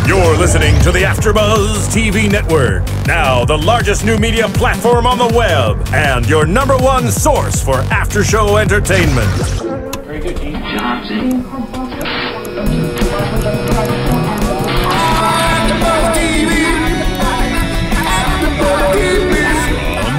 You're listening to the AFTERBUZZ TV Network, now the largest new media platform on the web, and your #1 source for after-show entertainment. Very good, Gene. Johnson.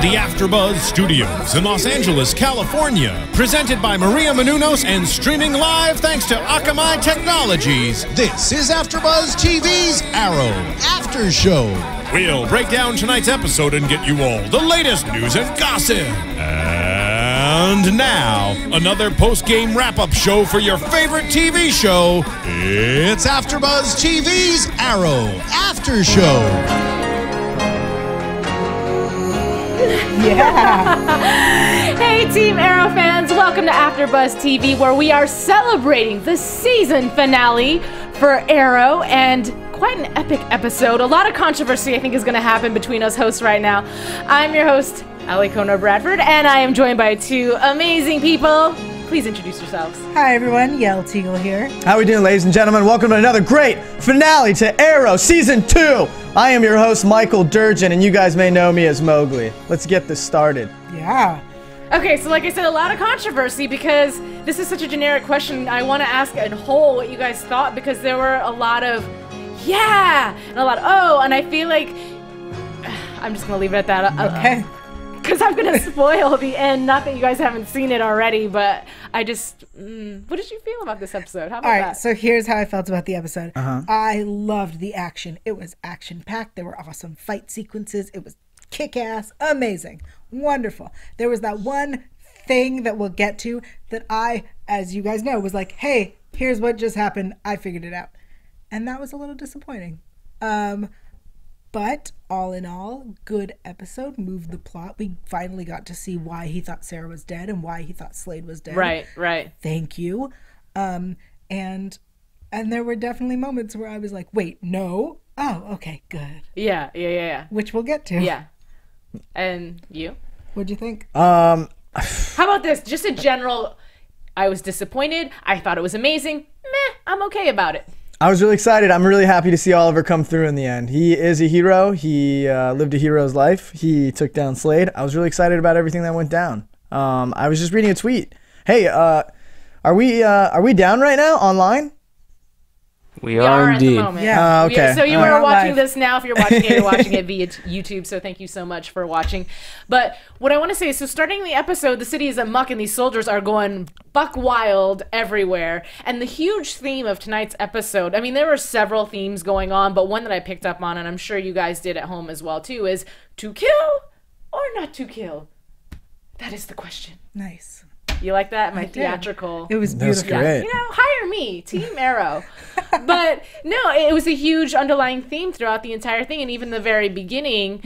The AFTERBUZZ Studios in Los Angeles, California. Presented by Maria Menounos and streaming live thanks to Akamai Technologies. This is AFTERBUZZ TV's Arrow After Show. We'll break down tonight's episode and get you all the latest news and gossip. And now, another post-game wrap-up show for your favorite TV show. It's AFTERBUZZ TV's Arrow After Show. Yeah. Hey, Team Arrow fans, welcome to AFTERBUZZ TV, where we are celebrating the season finale for Arrow, and quite an epic episode. A lot of controversy, I think, is going to happen between us hosts right now. I'm your host, Alikona Bradford, and I am joined by two amazing people. Please introduce yourselves. Hi, everyone. Yael Tygiel here. How we doing, ladies and gentlemen? Welcome to another great finale to Arrow Season 2. I am your host, Michael Durjan, and you guys may know me as Mowgli. Let's get this started. Yeah. Okay, so like I said, a lot of controversy because this is such a generic question. I want to ask in whole what you guys thought, because there were a lot of yeah and a lot of oh, and I feel like I'm just going to leave it at that. Okay. Because I'm going to spoil the end. Not that you guys haven't seen it already, but I just... what did you feel about this episode? How about that? All right, so here's how I felt about the episode. I loved the action. It was action-packed. There were awesome fight sequences. It was kick-ass, amazing, wonderful. There was that one thing that we'll get to that I, as you guys know, was like, hey, here's what just happened. I figured it out. And that was a little disappointing. But all in all, good episode, moved the plot. We finally got to see why he thought Sarah was dead and why he thought Slade was dead. Right. Thank you. And there were definitely moments where I was like, wait, no. Oh, okay, good. Yeah. Which we'll get to. Yeah. And you? What'd you think? How about this? Just a general, I was disappointed. I thought it was amazing. Meh, I'm okay about it. I was really excited. I'm really happy to see Oliver come through in the end. He is a hero. He lived a hero's life. He took down Slade. I was really excited about everything that went down. I was just reading a tweet. Hey, are we down right now online? We are indeed. At the moment. Yeah. Okay. So you are watching live. this now. If you're watching it, you're watching it via YouTube. So thank you so much for watching. But what I want to say is, so starting the episode, the city is amuck and these soldiers are going buck wild everywhere. And the huge theme of tonight's episode, I mean, there were several themes going on, but one that I picked up on, and I'm sure you guys did at home as well too, is to kill or not to kill? That is the question. Nice. You like that? My theatrical. It was beautiful. That was great. You know, hire me, Team Arrow. But no, it was a huge underlying theme throughout the entire thing, and even the very beginning.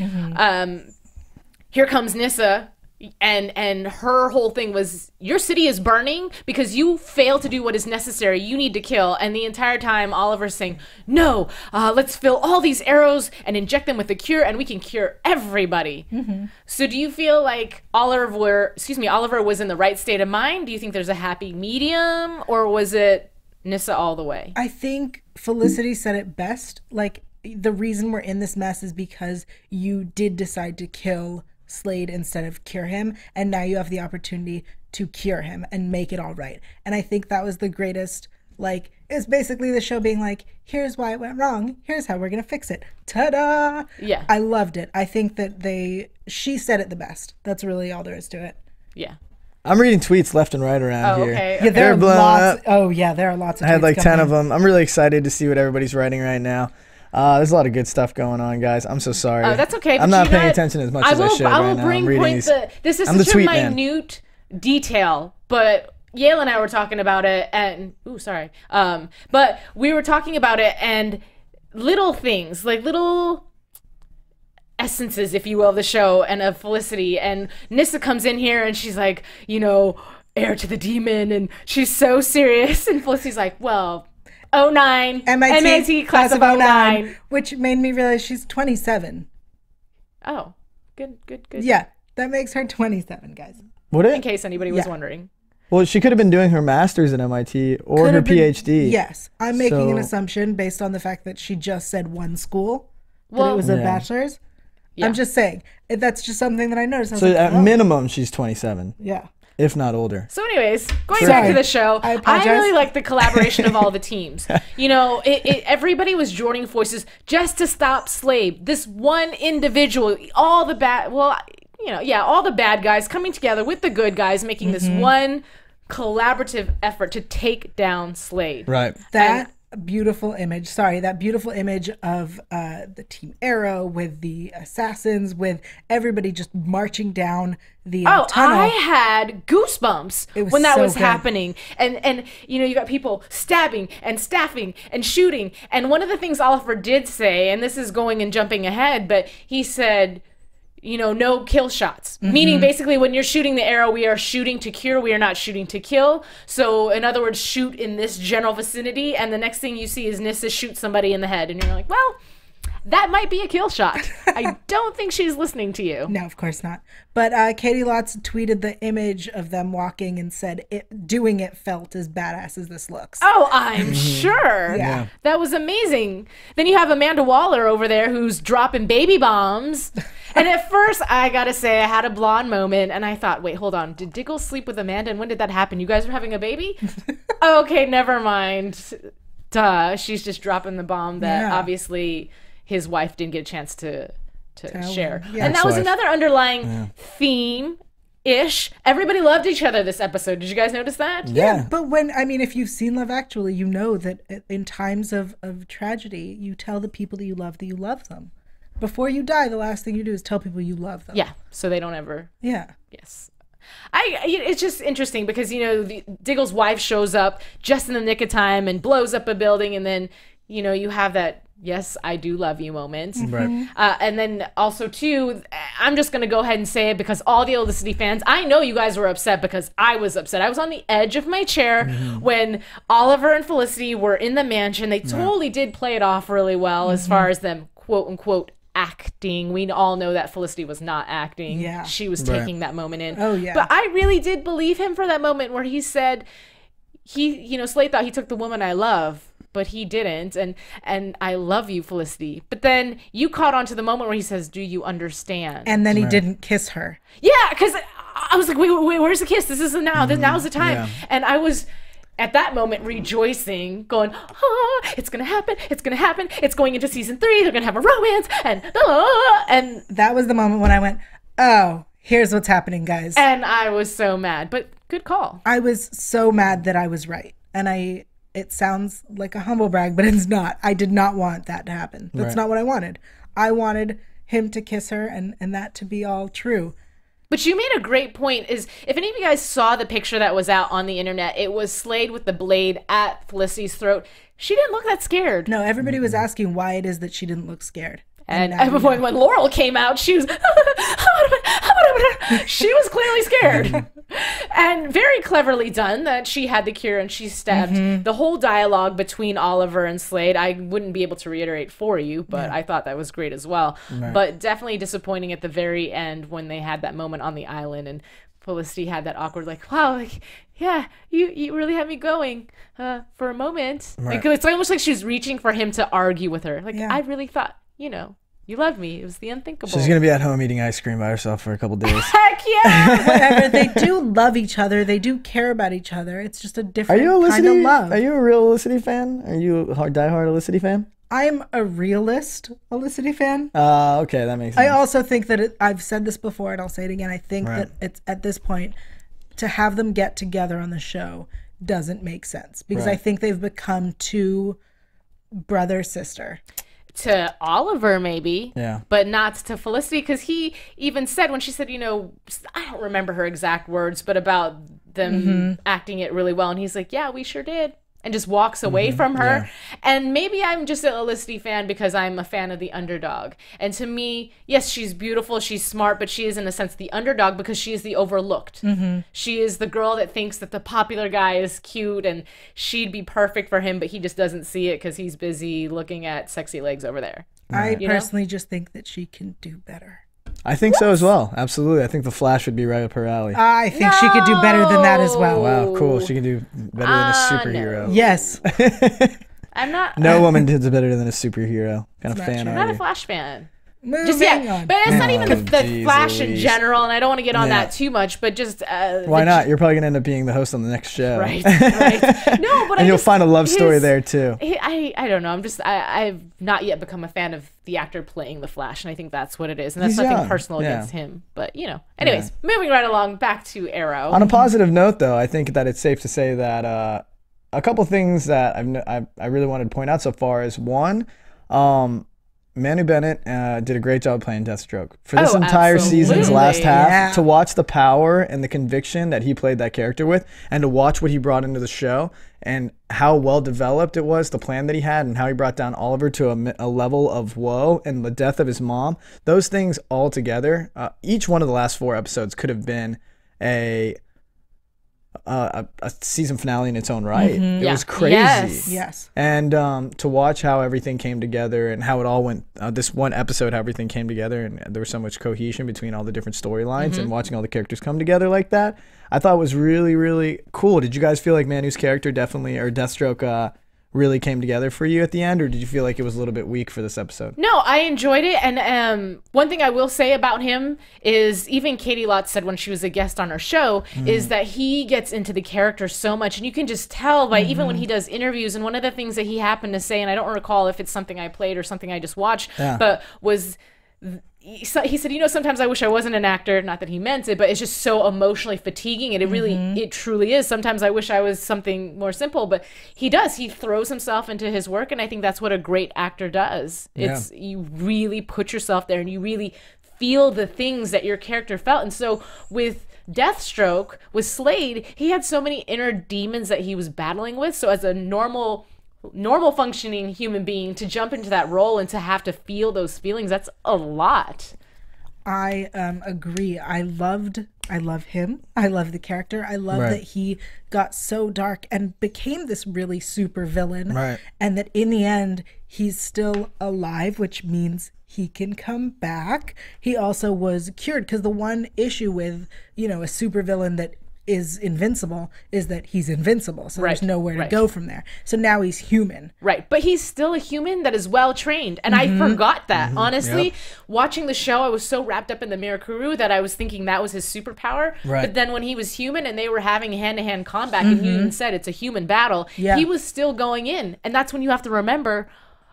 Here comes Nyssa, and her whole thing was, your city is burning because you fail to do what is necessary. You need to kill. And the entire time, Oliver's saying, no, let's fill all these arrows and inject them with the cure, and we can cure everybody. So do you feel like Oliver was in the right state of mind? Do you think there's a happy medium, or was it Nyssa all the way? I think Felicity said it best. Like, the reason we're in this mess is because you did decide to kill Slade instead of cure him, and now you have the opportunity to cure him and make it all right. And I think that was the greatest, like, it's basically the show being like, here's why it went wrong, here's how we're gonna fix it. Ta-da! Yeah. I loved it. I think that she said it the best. That's really all there is to it. Yeah. I'm reading tweets left and right around here. Okay. Yeah, there are blowing lots. up. Oh yeah, there are lots of. I had tweets like 10 coming of in. them. I'm really excited to see what everybody's writing right now. There's a lot of good stuff going on, guys. I'm so sorry. Oh, that's okay. I'm not paying attention as much as I should right now. I will bring point this is I'm the such a tweet man. minute detail, but Yael and I were talking about it, and but we were talking about it, and little things, like little essences, if you will, of the show and of Felicity. And Nyssa comes in here and she's like, heir to the demon, and she's so serious, and Felicity's like, well, 09, MIT class of 09. Which made me realize she's 27. Oh, good. Yeah, that makes her 27, guys. Would it? In case anybody was wondering. Well, she could have been doing her master's at MIT or Could her have been- PhD. Yes, I'm making an So- assumption based on the fact that she just said one school, that Well- it was a Yeah. bachelor's. Yeah. I'm just saying, that's just something that I noticed. I was So like, at oh, minimum, she's 27, yeah. if not older. So anyways, going Sorry. back to the show, I I apologize. really like the collaboration of all the teams. You know, everybody was joining forces just to stop Slade. This one individual, all the bad, well, you know, yeah, all the bad guys coming together with the good guys, making this one collaborative effort to take down Slade. Right. That beautiful image, that beautiful image of the Team Arrow with the assassins, with everybody just marching down the Oh, tunnel. I had goosebumps It was when that so was good. happening. And you know, you got people stabbing and staffing and shooting. And one of the things Oliver did say, and this is going and jumping ahead, but he said, you know, no kill shots. Meaning basically when you're shooting the arrow, we are shooting to cure, we are not shooting to kill. So in other words, shoot in this general vicinity, and the next thing you see is Nyssa shoot somebody in the head. And you're like, well, that might be a kill shot. I don't think she's listening to you. No, of course not. But Katie Lotz tweeted the image of them walking and said, doing it felt as badass as this looks. Oh, I'm sure. Yeah. That was amazing. Then you have Amanda Waller over there who's dropping baby bombs. And at first, I gotta say, I had a blonde moment and I thought, wait, hold on. Did Diggle sleep with Amanda? And when did that happen? You guys were having a baby? Okay, never mind. Duh. She's just dropping the bomb that Yeah. obviously his wife didn't get a chance to share. him. Yeah. And that was Ex-wife. another underlying theme-ish. Everybody loved each other this episode. Did you guys notice that? Yeah. But if you've seen Love Actually, you know that in times of tragedy, you tell the people that you love them. Before you die, the last thing you do is tell people you love them. Yeah. So they don't ever... Yeah. Yes. It's just interesting because, you know, Diggle's wife shows up just in the nick of time and blows up a building. And then, you know, you have that, yes, I do love you moment. Right. And then also, too, I'm just going to go ahead and say it because all the Olicity fans, I know you guys were upset because I was upset. I was on the edge of my chair when Oliver and Felicity were in the mansion. They totally did play it off really well as far as them, quote unquote, acting. We all know that Felicity was not acting. Yeah. She was taking that moment in. Oh, yeah. But I really did believe him for that moment where he said, Slade thought he took the woman I love, but he didn't. And I love you, Felicity. But then you caught on to the moment where he says, do you understand? And then he didn't kiss her. Yeah, because I was like, wait, where's the kiss? This is now. Now's the time. Yeah. And I was at that moment rejoicing, going, it's gonna happen, it's going into season 3, they're gonna have a romance, and That was the moment when I went, oh, here's what's happening, guys. and I was so mad. But good call. I was so mad that I was right. And it sounds like a humble brag, but it's not. I did not want that to happen. That's Right. not what I wanted. I wanted him to kiss her and that to be all true. But you made a great point. Is if any of you guys saw the picture that was out on the internet, it was Slade with the blade at Felicity's throat. She didn't look that scared. No, everybody was asking why it is that she didn't look scared. And now you know. when Laurel came out, she was she was clearly scared. And very cleverly done that she had the cure and she stabbed. The whole dialogue between Oliver and Slade, I wouldn't be able to reiterate for you, but I thought that was great as well. Right. But definitely disappointing at the very end when they had that moment on the island and Felicity had that awkward, like, wow, like, yeah, you really had me going for a moment. Right. Like, it's almost like she was reaching for him to argue with her. Like, Yeah. I really thought, you loved me. It was the unthinkable. She's going to be at home eating ice cream by herself for a couple days. Heck yeah! Whatever. They do love each other. They do care about each other. It's just a Are different you a kind of Olicity? love. Are you a real Olicity fan? Are you a diehard Olicity fan? I'm a realist Olicity fan. Okay, that makes sense. I also think that I've said this before and I'll say it again. I think Right. that it's at this point to have them get together on the show doesn't make sense because I Right. think they've become too brother sister. To Oliver, maybe. Yeah. But not to Felicity, because he even said, when she said, I don't remember her exact words, but about them acting it really well. And he's like, yeah, we sure did. And just walks away from her. Yeah. And maybe I'm just a Felicity fan because I'm a fan of the underdog. And to me, yes, she's beautiful, she's smart, but she is in a sense the underdog because she is the overlooked. She is the girl that thinks that the popular guy is cute and she'd be perfect for him, but he just doesn't see it because he's busy looking at sexy legs over there. I You know? personally just think that she can do better. I think so as well. Absolutely. I think the Flash would be right up her alley. I think she could do better than that as well. Wow, cool. She can do better than a superhero. No. Yes. I'm not. No woman does better than a superhero. Kind of fan I'm are not a you? Flash fan. Moving on. But it's not even the Jeez Flash in Louise. general, and I don't want to get on Yeah. that too much, but just Why not? You're probably going to end up being the host on the next show. Right. No, but And you'll find a love story there too. I don't know. I've not yet become a fan of the actor playing the Flash, and I think that's what it is. And that's He's nothing young. personal Yeah. against him. But anyways, moving right along back to Arrow. On a positive note, though, I think that it's safe to say that a couple things that I really wanted to point out so far is one, Manu Bennett did a great job playing Deathstroke. For this entire season's last half, to watch the power and the conviction that he played that character with, and to watch what he brought into the show, and how well developed it was, the plan that he had, and how he brought down Oliver to a level of woe, and the death of his mom, those things all together, each one of the last 4 episodes could have been a season finale in its own right. It was crazy. Yes. And to watch how everything came together and how it all went, this one episode, how everything came together, and there was so much cohesion between all the different storylines, and watching all the characters come together like that, I thought was really, really cool. Did you guys feel like Manu's character definitely, or Deathstroke, really came together for you at the end, or did you feel like it was a little bit weak for this episode? No, I enjoyed it, and one thing I will say about him is, even Katie Lotz said when she was a guest on her show, is that he gets into the character so much, and you can just tell by even when he does interviews, and one of the things that he happened to say, and I don't recall if it's something I played or something I just watched, but was... He said, sometimes I wish I wasn't an actor. Not that he meant it, but it's just so emotionally fatiguing. And it truly is. Sometimes I wish I was something more simple, but he does. He throws himself into his work. And I think that's what a great actor does. It's you really put yourself there and you really feel the things that your character felt. And so with Deathstroke, with Slade, he had so many inner demons that he was battling with. So as a normal functioning human being, to jump into that role and to have to feel those feelings, that's a lot. I agree. I love him. I love the character. I love that he got so dark and became this really super villain. Right. And that in the end, he's still alive, which means he can come back. He also was cured, because the one issue with, a super villain that is invincible is that he's invincible, so there's nowhere to go from there. So now he's human, but he's still a human that is well trained, and I forgot that. Honestly, watching the show, I was so wrapped up in the Mirakuru that I was thinking that was his superpower, but then when he was human and they were having hand-to-hand combat, and you even said it's a human battle, he was still going in, and that's when you have to remember,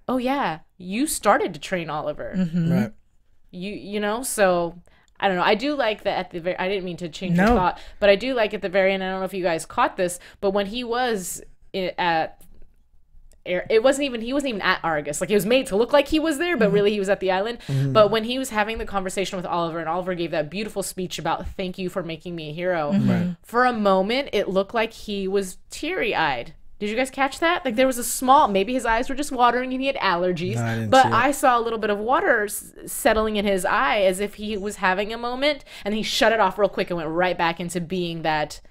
oh yeah, you started to train Oliver. Right. So I don't know. I do like that at the very... I didn't mean to change your thought, but I do like at the very end, I don't know if you guys caught this, but when he was at... He wasn't even at Argus. Like, it was made to look like he was there, but really he was at the island. But when he was having the conversation with Oliver, and Oliver gave that beautiful speech about, thank you for making me a hero, for a moment, it looked like he was teary-eyed. Did you guys catch that? Like, there was a small, maybe his eyes were just watering and he had allergies, but I saw a little bit of water settling in his eye as if he was having a moment, and he shut it off real quick and went right back into being that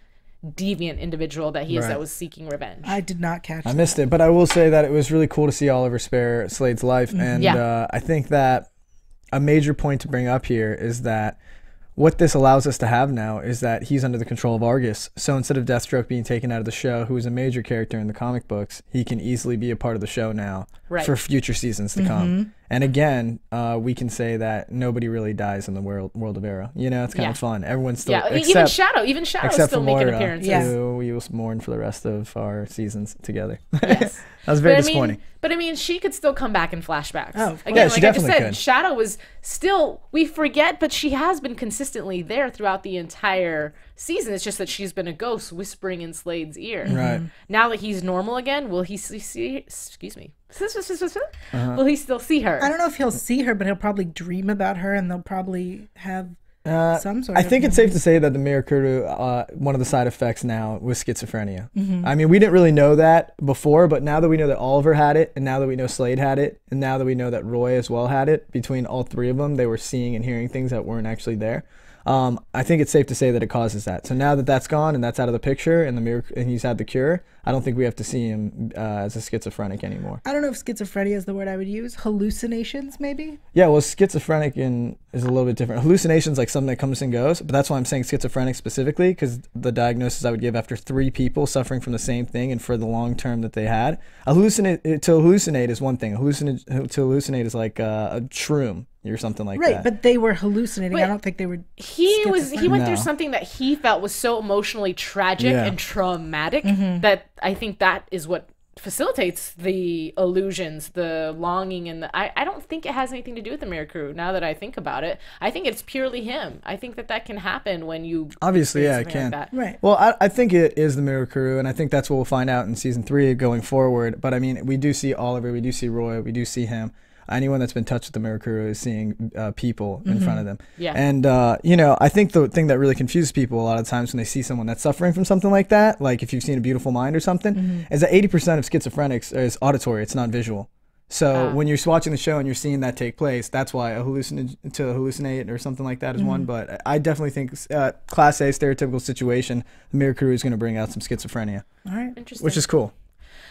deviant individual that he is, that was seeking revenge. I did not catch that. I missed it, but I will say that it was really cool to see Oliver spare Slade's life, and I think that a major point to bring up here is that what this allows us to have now is that he's under the control of Argus. So instead of Deathstroke being taken out of the show, who is a major character in the comic books, he can easily be a part of the show now for future seasons to come. And again, we can say that nobody really dies in the world of Arrow. It's kind of fun. Everyone's still even Shadow still making appearances. Who we will mourn for the rest of our seasons together. Yes. That was very disappointing. But I mean, she could still come back in flashbacks. Oh, again, she like I just definitely said, could. Shadow was still, we forget, but she has been consistently there throughout the entire season. It's just that she's been a ghost whispering in Slade's ear. Right. Now that he's normal again, will he see excuse me. Will he still see her? I don't know if he'll see her, but he'll probably dream about her, and they'll probably have some sort I of... think it's safe to say that the Mirakuru, one of the side effects now was schizophrenia. I mean, we didn't really know that before, but now that we know that Oliver had it, and now that we know Slade had it, and now that we know that Roy as well had it, between all three of them, they were seeing and hearing things that weren't actually there. I think it's safe to say that it causes that. So now that that's gone and that's out of the picture and he's had the cure, I don't think we have to see him as a schizophrenic anymore. I don't know if schizophrenia is the word I would use. Hallucinations, maybe? Yeah, well, schizophrenic is a little bit different. Hallucinations like something that comes and goes, but that's why I'm saying schizophrenic specifically, because the diagnosis I would give after 3 people suffering from the same thing and for the long term that they had. To hallucinate is one thing. To hallucinate is like a shroom or something like that. Right, but they were hallucinating. I don't think they were. He went through something that he felt was so emotionally tragic and traumatic that I think that is what facilitates the illusions, the longing, and I don't think it has anything to do with the Mirror Crew. Now that I think about it, I think it's purely him. I think that can happen when you obviously it can. Like right. Well, I think it is the Mirror Crew, and I think that's what we'll find out in season 3 going forward. But I mean, we do see Oliver, we do see Roy, we do see him. Anyone that's been touched with the Mirror Crew is seeing people in front of them. Yeah. And, I think the thing that really confuses people a lot of times when they see someone that's suffering from something like that, like if you've seen A Beautiful Mind or something, is that 80% of schizophrenics is auditory. It's not visual. So when you're watching the show and you're seeing that take place, that's why to hallucinate or something like that is one. But I definitely think Class A stereotypical situation, the Mirror Crew is going to bring out some schizophrenia. All right. Interesting. Which is cool.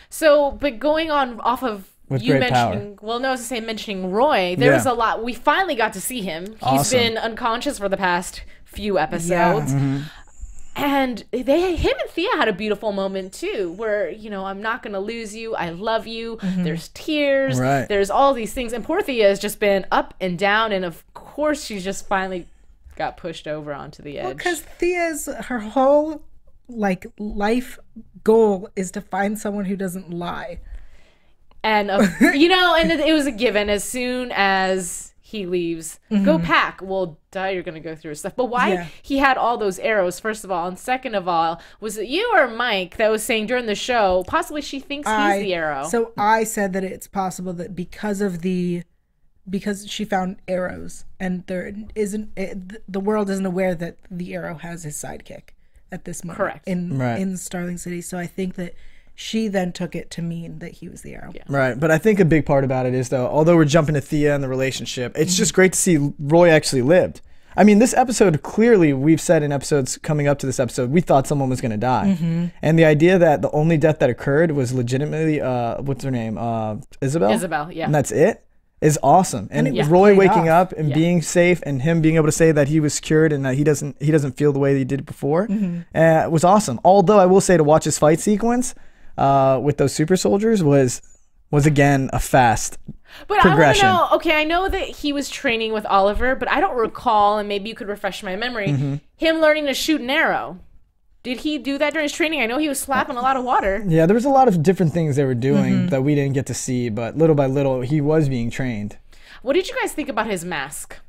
So, but going on off of with you great mentioning, power. well, no, I was to say mentioning Roy. There was a lot. We finally got to see him. He's been unconscious for the past few episodes. Yeah. And him and Thea had a beautiful moment too, where, I'm not going to lose you. I love you. There's tears. Right. There's all these things. And poor Thea has just been up and down. And of course, she's just finally got pushed over onto the edge. Well, because her whole life goal is to find someone who doesn't lie. And, and it was a given as soon as he leaves. Go pack. Well, duh, you're going to go through his stuff. But why he had all those arrows, first of all, and second of all, was it you or Mike that was saying during the show, possibly she thinks he's the arrow? So I said that it's possible that because she found arrows and the world isn't aware that the arrow has his sidekick at this moment. Correct. In Starling City. So I think that she then took it to mean that he was the arrow. Yeah. Right. But I think a big part about it is, though, although we're jumping to Thea and the relationship, it's just great to see Roy actually lived. I mean, this episode, clearly, we've said in episodes coming up to this episode, we thought someone was going to die. And the idea that the only death that occurred was legitimately, what's her name? Isabel? Isabel, yeah. And that's it? Is awesome. And it was Roy played waking off. up and being safe and him being able to say that he was cured and that he doesn't feel the way that he did before was awesome. Although I will say, to watch his fight sequence with those super soldiers was again a fast progression. I want to know, okay, I know that he was training with Oliver, but I don't recall, and maybe you could refresh my memory, him learning to shoot an arrow. Did he do that during his training? I know he was slapping a lot of water. Yeah, there was a lot of different things they were doing that we didn't get to see, but little by little, he was being trained. What did you guys think about his mask?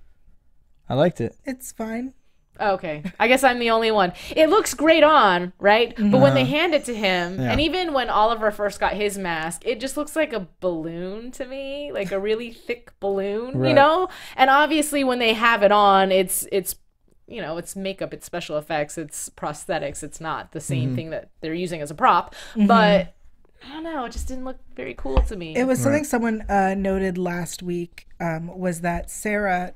I liked it. It's fine. Okay, I guess I'm the only one. It looks great on, right? But when they hand it to him, and even when Oliver first got his mask, it just looks like a balloon to me, like a really thick balloon, Right. And obviously when they have it on, it's makeup, it's special effects, it's prosthetics. It's not the same thing that they're using as a prop. But I don't know, it just didn't look very cool to me. It was something someone noted last week, was that Sarah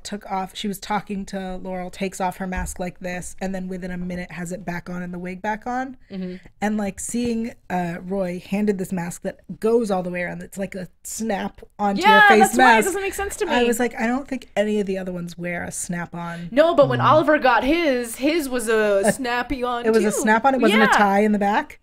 she was talking to Laurel, takes off her mask like this, and then within a minute has it back on and the wig back on. And seeing Roy handed this mask that goes all the way around, it's like a snap onto your face that's mask. why it doesn't make sense to me. I was like, I don't think any of the other ones wear a snap on. No, but when Oliver got his was a snappy on. It was a snap on. It wasn't a tie in the back.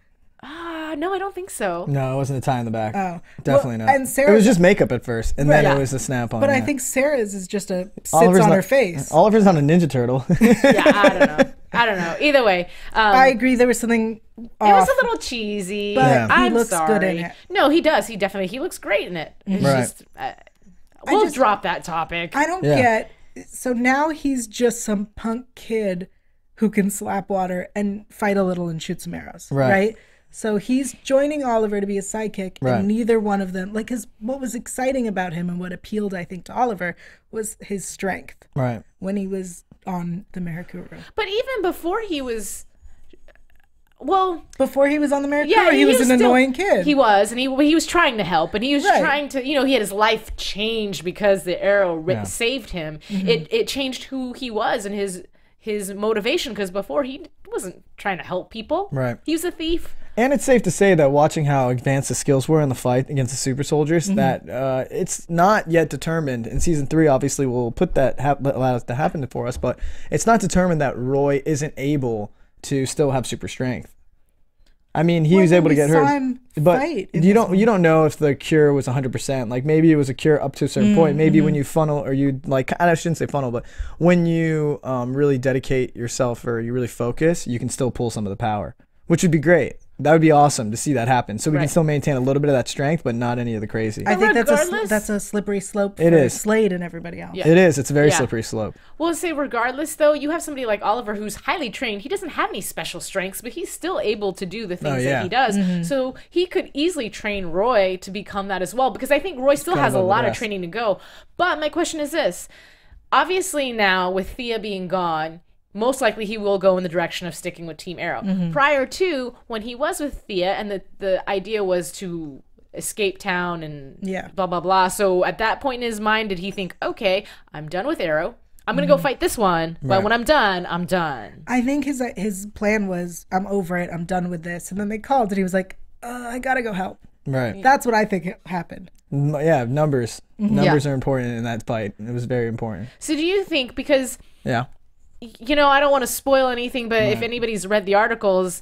No, I don't think so. No, it wasn't a tie in the back. Oh, Definitely well, not. and It was just makeup at first, and then it was a snap on. But I think Sarah's is just sits Oliver's on not- her face. Oliver's not a Ninja Turtle. Yeah, I don't know. Either way, I agree. There was something off. it was a little cheesy. But he I'm looks sorry. good in it. No, he does. He looks great in it. It's Right. just we'll drop that topic. I don't get. So now he's just some punk kid who can slap water and fight a little and shoot some arrows. Right? So he's joining Oliver to be a sidekick, Right. and neither one of them, what was exciting about him and what appealed, I think, to Oliver was his strength. Right. When he was on the Mirakuru. But even before he was, Before he was on the Mirakuru, yeah, he was an annoying kid. He was, and he was trying to help, and he was Right. trying to, he had his life changed because the arrow saved him. It changed who he was and his his motivation, because before he wasn't trying to help people. Right. He was a thief. And it's safe to say that watching how advanced the skills were in the fight against the super soldiers, that it's not yet determined. In season 3, obviously, we'll put that allow that to happen for us, but it's not determined that Roy isn't able to still have super strength. I mean, he was able to get hurt, but you don't know if the cure was 100%. Like maybe it was a cure up to a certain point. Maybe when you funnel, or you like, I shouldn't say funnel, but when you really dedicate yourself, or you really focus, you can still pull some of the power, which would be great. That would be awesome to see that happen. So we can still maintain a little bit of that strength, but not any of the crazy. I think that's a slippery slope for Slade and everybody else. Yeah. It is. It's a very slippery slope. Well, say regardless, though, you have somebody like Oliver who's highly trained. He doesn't have any special strengths, but he's still able to do the things that he does. So he could easily train Roy to become that as well, because I think Roy still has a lot of training to go. But my question is this. Obviously now, with Thea being gone, most likely he will go in the direction of sticking with Team Arrow. Prior to, when he was with Thea, and the idea was to escape town and blah, blah, blah. So at that point in his mind, did he think, okay, I'm done with Arrow. I'm going to go fight this one. But when I'm done, I'm done. I think his plan was, I'm over it. I'm done with this. And then they called and he was like, I got to go help. Right. That's what I think happened. Yeah, numbers. Numbers are important in that fight. It was very important. So do you think, because... Yeah. You know, I don't want to spoil anything, but if anybody's read the articles,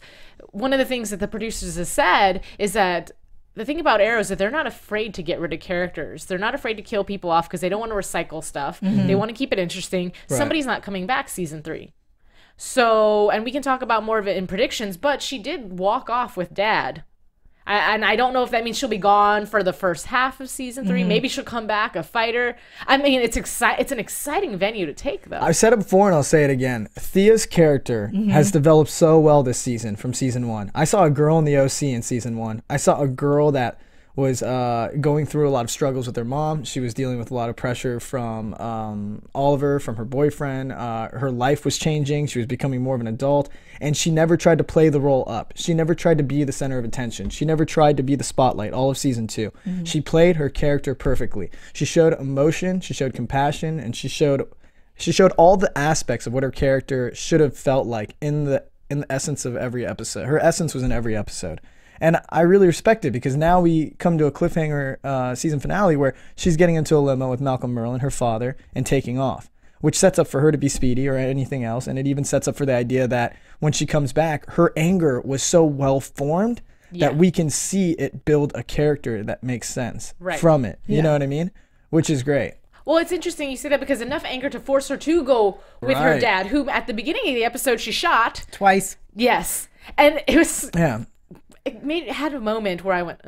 one of the things that the producers have said is that the thing about Arrow is that they're not afraid to get rid of characters. They're not afraid to kill people off because they don't want to recycle stuff. They want to keep it interesting. Somebody's not coming back season 3. So, and we can talk about more of it in predictions, but she did walk off with Dad. And I don't know if that means she'll be gone for the first half of season 3. Maybe she'll come back a fighter. I mean, it's an exciting venue to take, though. I've said it before, and I'll say it again. Thea's character has developed so well this season from season 1. I saw a girl in the OC in season 1. I saw a girl that was going through a lot of struggles with her mom. She was dealing with a lot of pressure from Oliver, from her boyfriend. Her life was changing. She was becoming more of an adult. And she never tried to play the role up. She never tried to be the center of attention. She never tried to be the spotlight all of season 2. She played her character perfectly. She showed emotion, she showed compassion, and she showed all the aspects of what her character should have felt like in the essence of every episode. Her essence was in every episode. And I really respect it, because now we come to a cliffhanger season finale where she's getting into a limo with Malcolm Merlyn, her father, and taking off, which sets up for her to be speedy or anything else. And it even sets up for the idea that when she comes back, her anger was so well formed that we can see it build a character that makes sense from it. You know what I mean? Which is great. Well, it's interesting you say that, because enough anger to force her to go with her dad, who at the beginning of the episode she shot. Twice. Yes. And it was... Yeah. It had a moment where I went,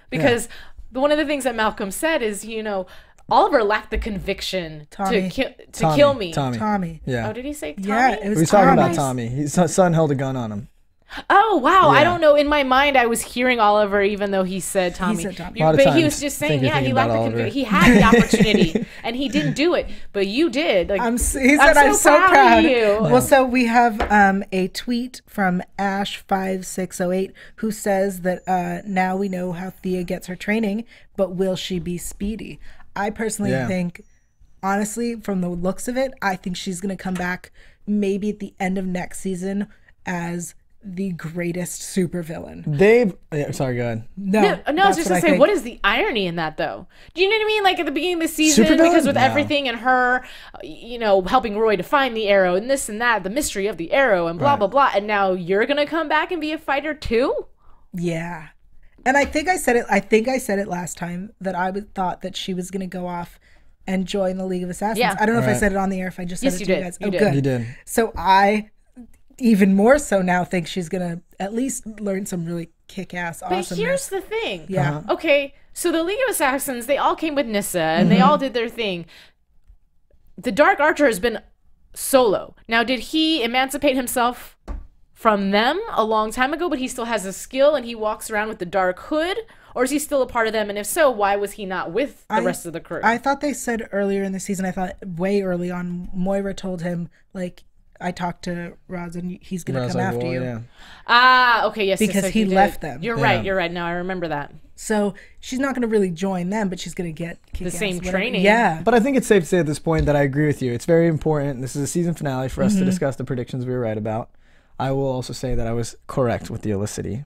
because one of the things that Malcolm said is, you know, Oliver lacked the conviction to kill me. Tommy. Yeah. Oh, did he say Tommy? Yeah, it was He was talking about Tommy. His son held a gun on him. Oh, wow. Yeah. I don't know. In my mind, I was hearing Oliver, even though he said Tommy. He said Tommy. But he was just saying, he lacked the conviction. He had the opportunity, and he didn't do it. But you did. Like, I'm so proud of you. Well, so we have a tweet from Ash5608 who says that now we know how Thea gets her training, but will she be speedy? I personally think, honestly, from the looks of it, I think she's going to come back maybe at the end of next season as the greatest supervillain. Sorry, go ahead. No, I was just gonna say, what is the irony in that, though? Do you know what I mean? Like at the beginning of the season, because with everything and her, you know, helping Roy to find the arrow and this and that, the mystery of the arrow and blah blah blah, and now you're gonna come back and be a fighter too? Yeah, and I think I said it. I think I said it last time that I thought that she was gonna go off and join the League of Assassins. Yeah. I don't know if I said it on the air. If I just said it to you guys. You did. Good. You did. So I even more so now think she's gonna at least learn some really kick-ass awesomeness. But here's the thing. Yeah. Okay, so the League of Assassins, they all came with Nyssa and they all did their thing. The Dark Archer has been solo. Now, did he emancipate himself from them a long time ago, but he still has a skill and he walks around with the dark hood? Or is he still a part of them? And if so, why was he not with the rest of the crew? I thought they said earlier in the season, I thought way early on, Moira told him, like, I talked to Roz and he's going to come after you. Yeah. Ah, okay, yes. Because he left them. You're right. No, I remember that. So she's not going to really join them, but she's going to get the same training. Yeah. But I think it's safe to say at this point that I agree with you. It's very important. This is a season finale for us to discuss the predictions we were right about. I will also say that I was correct with the Elicity.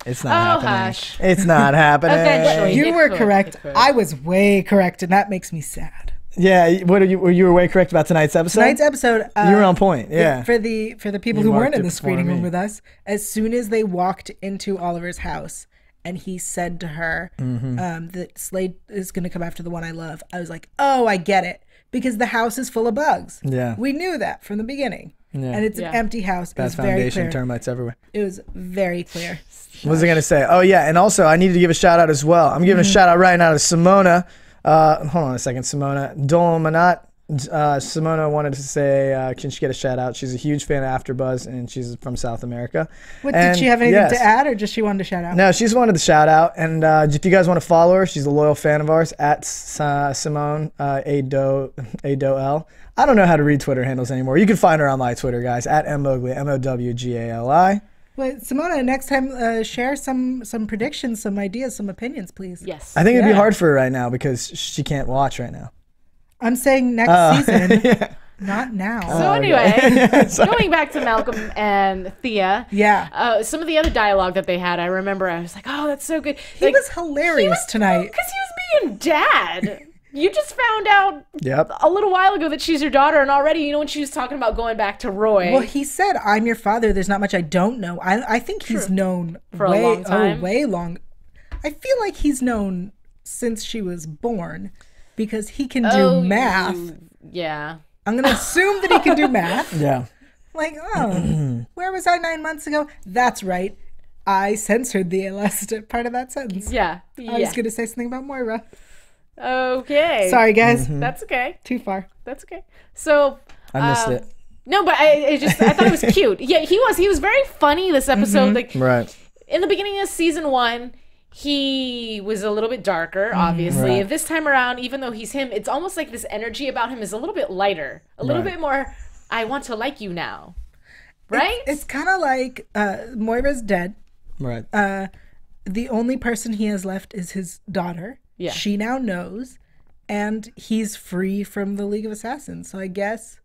It's not happening. Hush. It's not happening. Eventually. You It were could, correct. it could. I was way correct, and that makes me sad. Yeah, what are you were way correct about tonight's episode? Tonight's episode. You were on point. Yeah. For the people You who weren't marked in it the screening before room me. with us, as soon as they walked into Oliver's house, and he said to her that Slade is going to come after the one I love, I was like, oh, I get it, because the house is full of bugs. Yeah. We knew that from the beginning. Yeah. And it's an empty house. It Bad was very foundation, clear. termites everywhere. It was very clear. What was I going to say? Oh, yeah. And also, I needed to give a shout out as well. I'm giving a shout out right now to Simona. Hold on a second. Simona Dolmanat. Simona wanted to say, can she get a shout out? She's a huge fan of AfterBuzz, and she's from South America. Did she have anything to add, or just she wanted to shout out? No, she just wanted to shout out. And if you guys want to follow her, she's a loyal fan of ours, at Simone Adoel. I don't know how to read Twitter handles anymore. You can find her on my Twitter, guys, at Mowgli, Mowgali. Wait, Simona, next time share some predictions, some ideas, some opinions, please. Yes. I think it'd be hard for her right now because she can't watch right now. I'm saying next season, not now. So anyway, going back to Malcolm and Thea. Yeah. Some of the other dialogue that they had, I remember I was like, oh, that's so good. He was hilarious tonight. Because he was being dad. You just found out Yep. a little while ago that she's your daughter, and already, you know, when she was talking about going back to Roy. Well, he said, I'm your father. There's not much I don't know. I think he's known For a long time. Oh, way long. I feel like he's known since she was born because he can do math. Yeah. I'm going to assume that he can do math. Yeah. Like, oh, where was I 9 months ago? That's right. I censored the last part of that sentence. Yeah. I was going to say something about Moira. Okay. Sorry, guys. That's okay. Too far. That's okay. So I missed it. no, but I thought it was cute. Yeah, he was very funny this episode. Like Right. in the beginning of season 1, he was a little bit darker, obviously. Right. And this time around, even though he's him, it's almost like this energy about him is a little bit lighter, a little bit more. I want to like you now, right? It's kind of like Moira's dead. Right. The only person he has left is his daughter. Yeah. She now knows, and he's free from the League of Assassins. So I guess,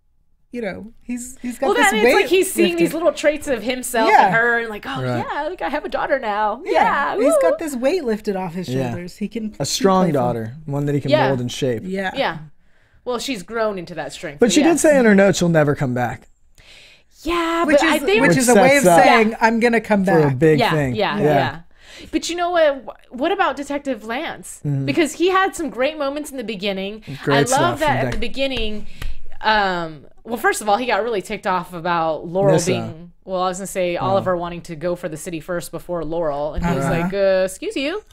you know, he's got this then weight it's like he's seeing these lifted. little traits of himself Yeah. and her, and like, oh Right. yeah, like I have a daughter now. Yeah, Yeah, he's woo. got this weight lifted off his Yeah. shoulders. He can A strong be playful. daughter, one that he can Yeah. mold and shape. Yeah. Yeah. Well, she's grown into that strength. But she yes. did say in her note she'll never come back yeah, Which but I is think which is a way of sets up saying I'm gonna come for a back. big yeah, thing. Yeah. But you know what? What about Detective Lance? Because he had some great moments in the beginning. Great I love stuff that from at the beginning. Well, first of all, he got really ticked off about Laurel Nissa. being. Well, I was gonna say Oliver wanting to go for the city first before Laurel, and he was Uh-huh. like, "Excuse you,"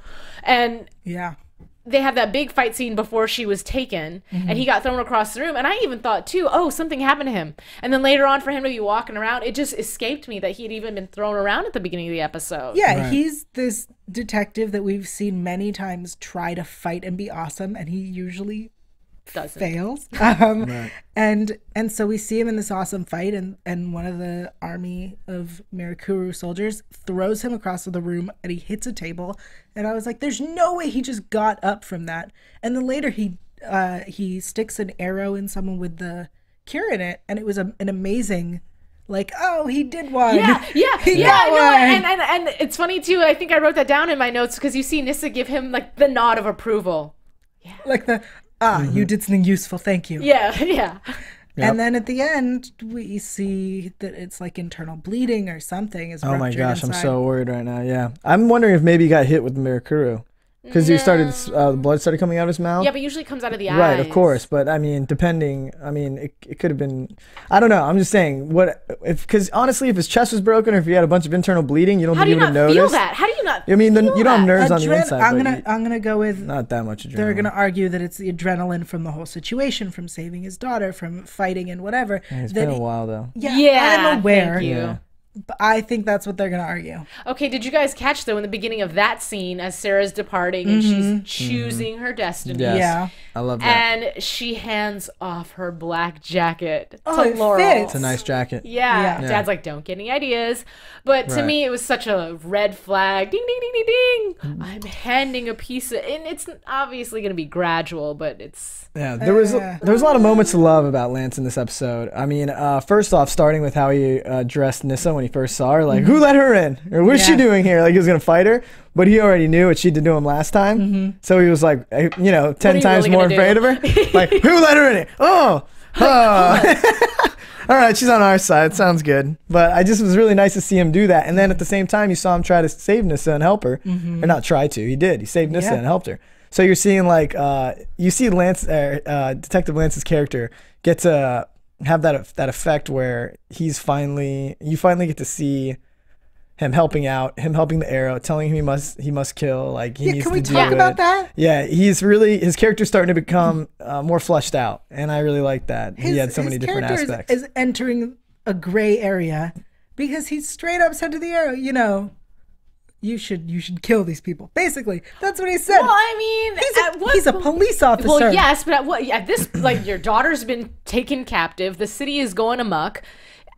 and Yeah. they had that big fight scene before she was taken, and he got thrown across the room. And I even thought too, oh, something happened to him. And then later on, for him to be walking around, it just escaped me that he had even been thrown around at the beginning of the episode. Yeah, he's this detective that we've seen many times try to fight and be awesome, and he usually Doesn't. fails. And so we see him in this awesome fight, and one of the army of Mirakuru soldiers throws him across the room, and he hits a table. And I was like, "There's no way he just got up from that." And then later he sticks an arrow in someone with the cure in it, and it was an amazing. Like, oh, he did one. Yeah, He got no, one. and it's funny too. I think I wrote that down in my notes because you see Nissa give him like the nod of approval. Like you did something useful. Thank you. Yeah, yeah. Yep. And then at the end, we see that it's like internal bleeding or something. Is Oh my ruptured gosh, I'm inside. so worried right now. Yeah. I'm wondering if maybe he got hit with the Mirakuru. Because he started, the blood started coming out of his mouth. Yeah, but usually it comes out of the eyes. Right, of course. But I mean, it could have been, I don't know. I'm just saying, because honestly, if his chest was broken or if he had a bunch of internal bleeding, you don't How think do you you would not have feel noticed. that? How do you not? I mean, feel you don't have that? nerves on the inside. I'm gonna go with. Not that much adrenaline. They're gonna argue that it's the adrenaline from the whole situation, from saving his daughter, from fighting and whatever. It's that been a while though. Yeah, Yeah, I'm aware. thank you. Yeah. But I think that's what they're going to argue. Okay, did you guys catch, though, in the beginning of that scene as Sarah's departing and she's choosing her destiny? Yes. Yeah. I love that. And she hands off her black jacket Oh, to it Laurel. fits. It's a nice jacket. Yeah. Yeah. Dad's like, don't get any ideas. But to Right. me, it was such a red flag. Ding, ding, ding, ding, ding. I'm handing a piece of, and it's obviously going to be gradual, but it's. Yeah, there was a lot of moments to love about Lance in this episode. I mean, first off, starting with how he dressed Nissa when he first saw her, like, who let her in? Or what's she doing here? Like, he was going to fight her, but he already knew what she did to him last time. So he was like, 10 times really more gonna afraid of her. Like, who let her in? Oh. All right, she's on our side. Sounds good. But I just was really nice to see him do that. And then at the same time, you saw him try to save Nissa and help her. Or not try to. He did. He saved Nissa and helped her. So you're seeing like you see Lance, Detective Lance's character get to have that effect where you finally get to see him helping out, him helping the Arrow, telling him he must kill. Like he needs Can to we do talk it. about that? Yeah, his character's starting to become more fleshed out, and I really like that. He had so many different character aspects. is entering a gray area because he's straight up said to the Arrow, you should kill these people. Basically, that's what he said. Well, I mean, he's a police officer. Well, yes, but at this, like, your daughter's been taken captive. The city is going amok.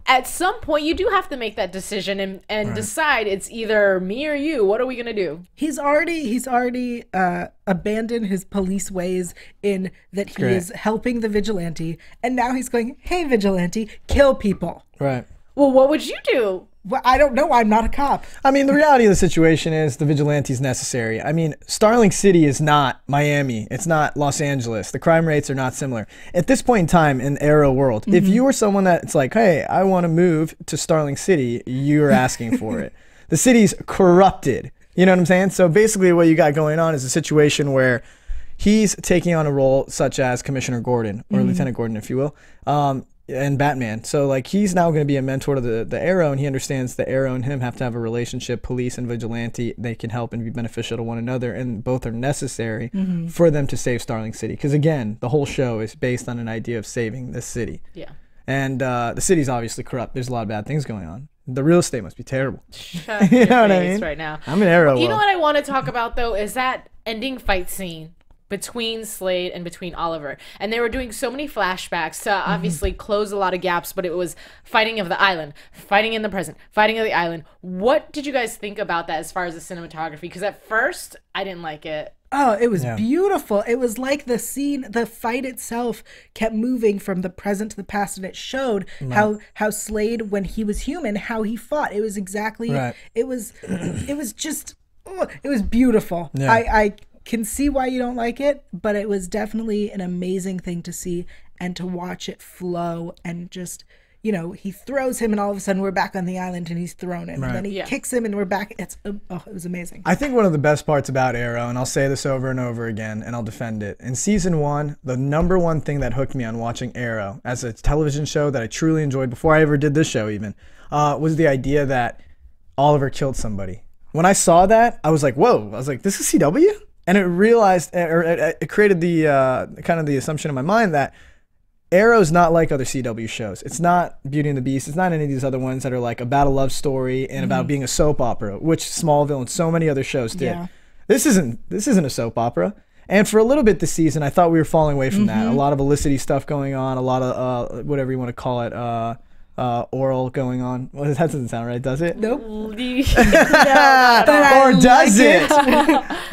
At some point, you do have to make that decision and decide it's either me or you. What are we gonna do? He's already abandoned his police ways in that he is helping the vigilante, and now he's going, "Hey, vigilante, kill people." Right. Well, what would you do? Well, I don't know. I'm not a cop. I mean, the reality of the situation is the vigilante is necessary. I mean, Starling City is not Miami. It's not Los Angeles. The crime rates are not similar. At this point in time in Arrow world, if you are someone that's like, hey, I want to move to Starling City, you're asking for it. The city's corrupted. You know what I'm saying? So basically what you got going on is a situation where he's taking on a role such as Commissioner Gordon, or Lieutenant Gordon, if you will, and Batman. So like he's now going to be a mentor to the Arrow, and he understands the Arrow and him have to have a relationship. Police and vigilante, they can help and be beneficial to one another, and both are necessary for them to save Starling City. Because again, the whole show is based on an idea of saving this city. Yeah. And the city's obviously corrupt. There's a lot of bad things going on. The real estate must be terrible. Shut You your know what I face mean? right now. I'm an Arrow. You know what I want to talk about, though, is that ending fight scene between Slade and between Oliver. And they were doing so many flashbacks to obviously close a lot of gaps, but it was fighting of the island, fighting in the present, fighting of the island. What did you guys think about that as far as the cinematography? Because at first, I didn't like it. Oh, it was beautiful. It was like the fight itself kept moving from the present to the past, and it showed how Slade, when he was human, how he fought. It was exactly, it was just, it was beautiful. Yeah. I can see why you don't like it, but it was definitely an amazing thing to see and to watch it flow and just, he throws him and all of a sudden we're back on the island and he's thrown him. And then he kicks him and we're back. It was amazing. I think one of the best parts about Arrow, and I'll say this over and over again and I'll defend it, in season 1, the number one thing that hooked me on watching Arrow as a television show that I truly enjoyed before I ever did this show even, was the idea that Oliver killed somebody. When I saw that, I was like, whoa, I was like, this is CW? And it created the kind of the assumption in my mind that Arrow's not like other CW shows. It's not Beauty and the Beast. It's not any of these other ones that are like about a love story and about being a soap opera, which Smallville and so many other shows did. Yeah. This isn't a soap opera. And for a little bit this season, I thought we were falling away from that. A lot of Elicity stuff going on, a lot of whatever you want to call it, oral going on. Well, that doesn't sound right, does it? Nope. Or does it?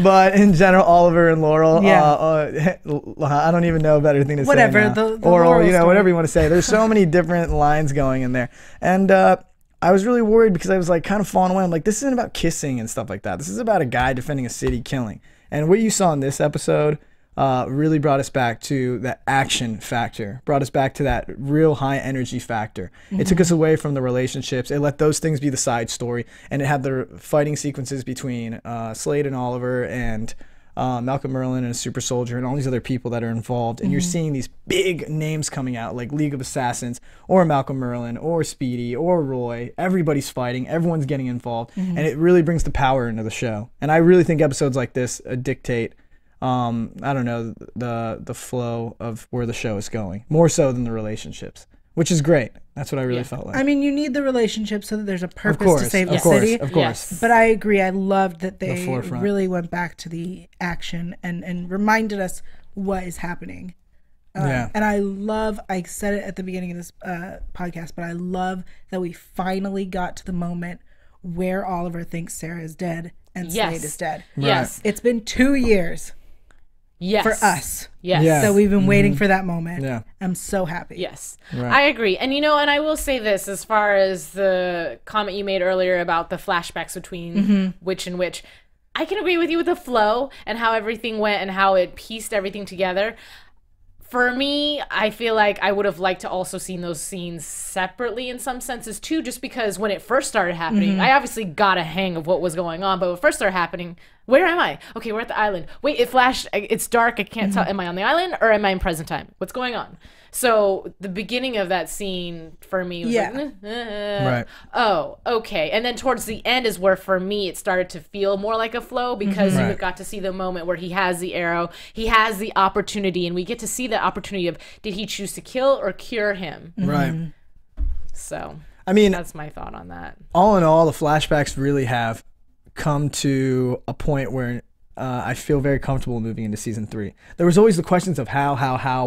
But in general, Oliver and Laurel. I don't even know a better thing to say now. The oral, story. whatever you want to say. There's so many different lines going in there, and I was really worried because I was like kind of falling away. I'm like, this isn't about kissing and stuff like that. This is about a guy defending a city, killing. And what you saw in this episode really brought us back to that action factor, brought us back to that real high energy factor. It took us away from the relationships. It let those things be the side story, and it had the fighting sequences between Slade and Oliver and Malcolm Merlyn and a super soldier and all these other people that are involved. And you're seeing these big names coming out like League of Assassins or Malcolm Merlyn or Speedy or Roy. Everybody's fighting. Everyone's getting involved. And it really brings the power into the show. And I really think episodes like this dictate I don't know, the flow of where the show is going, more so than the relationships. which is great. That's what I really felt like. I mean, you need the relationship so that there's a purpose to save the course, city. Of course. But I agree. I loved that they really went back to the action and reminded us what is happening. And I said it at the beginning of this podcast, but I love that we finally got to the moment where Oliver thinks Sarah is dead and Slade is dead. Yes. It's been 2 years. Yes. For us. Yes. Yeah. So we've been waiting for that moment. Yeah. I'm so happy. Yes. Right. I agree. And and I will say this as far as the comment you made earlier about the flashbacks between Witch and Witch. I can agree with you with the flow and how everything went and how it pieced everything together. For me, I feel like I would have liked to also seen those scenes separately in some senses too, just because when it first started happening, I obviously got a hang of what was going on, but when it first started happening, where am I? Okay, we're at the island. Wait, it flashed. It's dark. I can't tell. Am I on the island or am I in present time? What's going on? So the beginning of that scene for me was like, Right. Oh, okay. And then towards the end is where for me it started to feel more like a flow because you got to see the moment where he has the arrow, he has the opportunity, and we get to see the opportunity of did he choose to kill or cure him? Right. So I mean, that's my thought on that. all in all, the flashbacks really have come to a point where I feel very comfortable moving into season 3. There was always the questions of how,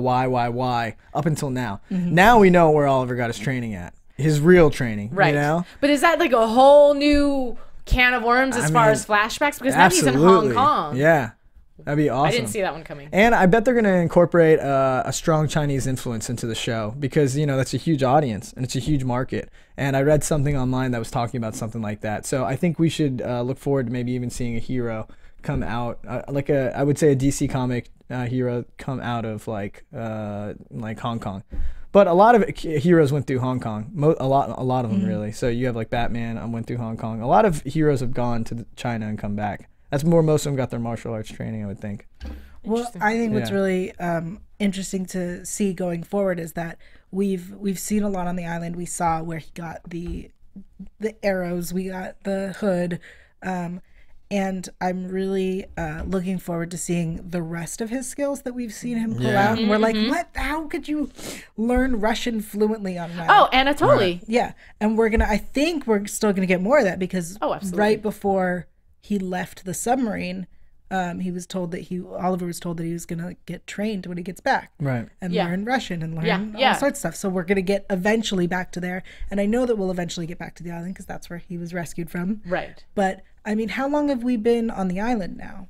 why, up until now. Now we know where Oliver got his training at. His real training, Right. you know? But is that like a whole new can of worms as far as flashbacks? Because now he's in Hong Kong. Yeah. That'd be awesome. I didn't see that one coming. And I bet they're going to incorporate a strong Chinese influence into the show because, that's a huge audience and it's a huge market. And I read something online that was talking about something like that. So I think we should look forward to maybe even seeing a hero come out, I would say a DC comic hero come out of like Hong Kong. But a lot of heroes went through Hong Kong. A lot of them really. So you have like Batman went through Hong Kong. A lot of heroes have gone to China and come back. That's most of them got their martial arts training, I would think. Well, I think what's really interesting to see going forward is that we've seen a lot on the island. We saw where he got the arrows. We got the hood. And I'm really looking forward to seeing the rest of his skills that we've seen him pull out. And we're like, what? How could you learn Russian fluently on an island? Oh, Anatoly. Yeah. And I think we're still going to get more of that because right before he left the submarine, Oliver was told that he was going to get trained when he gets back. Right. And learn Russian and learn all sorts of stuff. So we're going to get eventually back to there. And I know that we'll eventually get back to the island because that's where he was rescued from. Right. But I mean, how long have we been on the island now?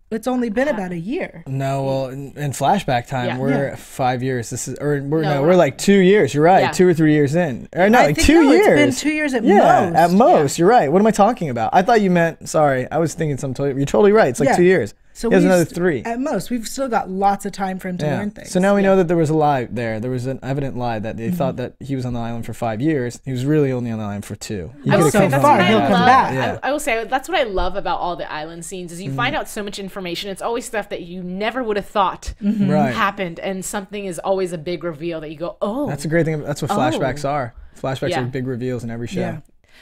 It's only been about a year. No, well, in flashback time, we're 5 years. We're like 2 years. You're right, 2 or 3 years in. Or no, like 2 years. It's been 2 years at most. Yeah, at most. You're right. What am I talking about? I thought you meant. Sorry, I was thinking you're totally right. It's like 2 years. So he has another 3. At most, we've still got lots of time for him to learn things. So now we know that there was a lie there. There was an evident lie that they thought that he was on the island for 5 years. He was really only on the island for 2. I will say that's what I He'll love. come back. I will say that's what I love about all the island scenes is you find out so much information. It's always stuff that you never would have thought happened, and something is always a big reveal that you go, oh. That's a great thing. That's what flashbacks are. Flashbacks are big reveals in every show. Yeah.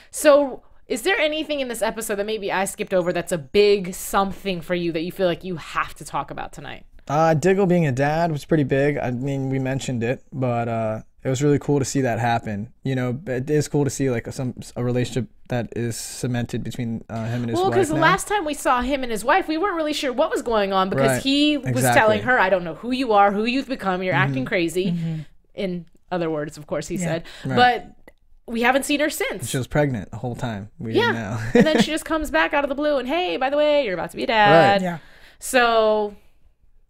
So is there anything in this episode that maybe I skipped over that's a big something for you that you feel like you have to talk about tonight? Diggle being a dad was pretty big. I mean, we mentioned it, but it was really cool to see that happen. It is cool to see like a relationship that is cemented between him and his wife. Well, because the last time we saw him and his wife, we weren't really sure what was going on because he was telling her, I don't know who you are, who you've become, you're acting crazy. In other words, of course, he said. But we haven't seen her since. She was pregnant the whole time. We didn't know. And then she just comes back out of the blue and, hey, by the way, you're about to be a dad. Right. Yeah. So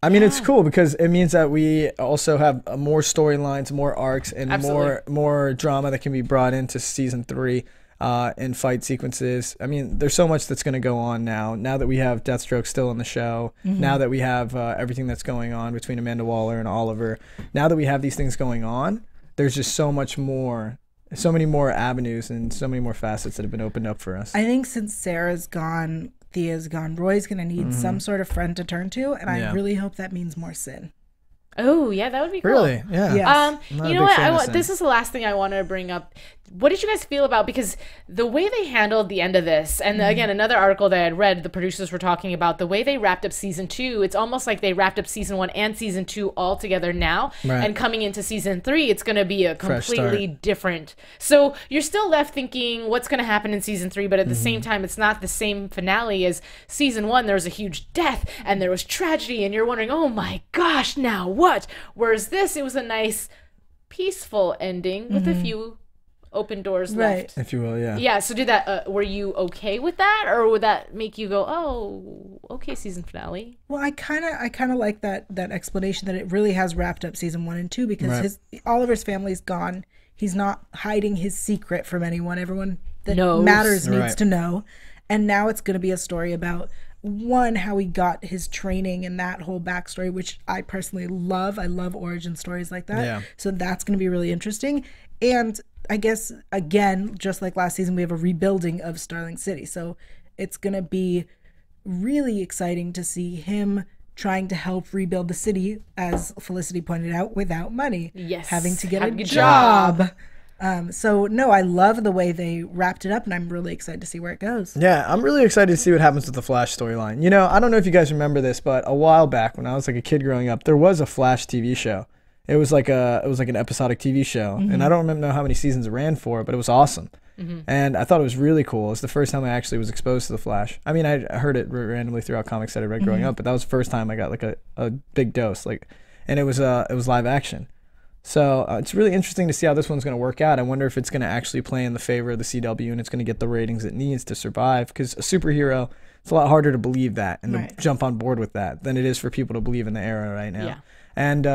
I mean, it's cool because it means that we also have more storylines, more arcs, and more drama that can be brought into season 3 and fight sequences. I mean, there's so much that's going to go on now that we have Deathstroke still in the show, now that we have everything that's going on between Amanda Waller and Oliver, now that we have these things going on, there's just so much more. So many more avenues and so many more facets that have been opened up for us. I think since Sarah's gone, Thea's gone, Roy's going to need some sort of friend to turn to, and I really hope that means more Sin. Oh, yeah, that would be cool. Really? Yeah. Yes. Not You a know big what? fan of This Sin. is the last thing I want to bring up. What did you guys feel about, because the way they handled the end of this, and again, another article that I had read, the producers were talking about the way they wrapped up season 2. It's almost like they wrapped up season 1 and season 2 all together now. Right. And coming into season 3, it's going to be a Fresh completely start. different. So you're still left thinking what's going to happen in season 3, but at the same time, it's not the same finale as season 1. There was a huge death and there was tragedy, and you're wondering, oh my gosh, now what? Whereas this, it was a nice, peaceful ending with a few open doors left. If you will, yeah. Yeah, so did that, were you okay with that? Or would that make you go, oh, okay, season finale? Well, I kind of like that explanation that it really has wrapped up season 1 and 2 because Oliver's family's gone. He's not hiding his secret from anyone. Everyone that Knows. matters needs Right. to know. And now it's going to be a story about one, how he got his training and that whole backstory, which I personally love. I love origin stories like that. Yeah. So that's going to be really interesting. And I guess, again, just like last season, we have a rebuilding of Starling City. So it's going to be really exciting to see him trying to help rebuild the city, as Felicity pointed out, without money. Yes. Having to get Have a a job. So, no, I love the way they wrapped it up, and I'm really excited to see where it goes. Yeah, I'm really excited to see what happens with the Flash storyline. You know, I don't know if you guys remember this, but a while back when I was like a kid growing up, there was a Flash TV show. It was like an episodic TV show, and I don't remember how many seasons it ran for, but it was awesome. And I thought it was really cool. It was the first time I actually was exposed to the Flash. I mean, I heard it randomly throughout comics that I read growing up, but that was the first time I got like a big dose. And it was live action. So it's really interesting to see how this one's going to work out. I wonder if it's going to actually play in the favor of the CW and it's going to get the ratings it needs to survive. Because a superhero, it's a lot harder to believe that and to jump on board with that than it is for people to believe in the era right now. Yeah. And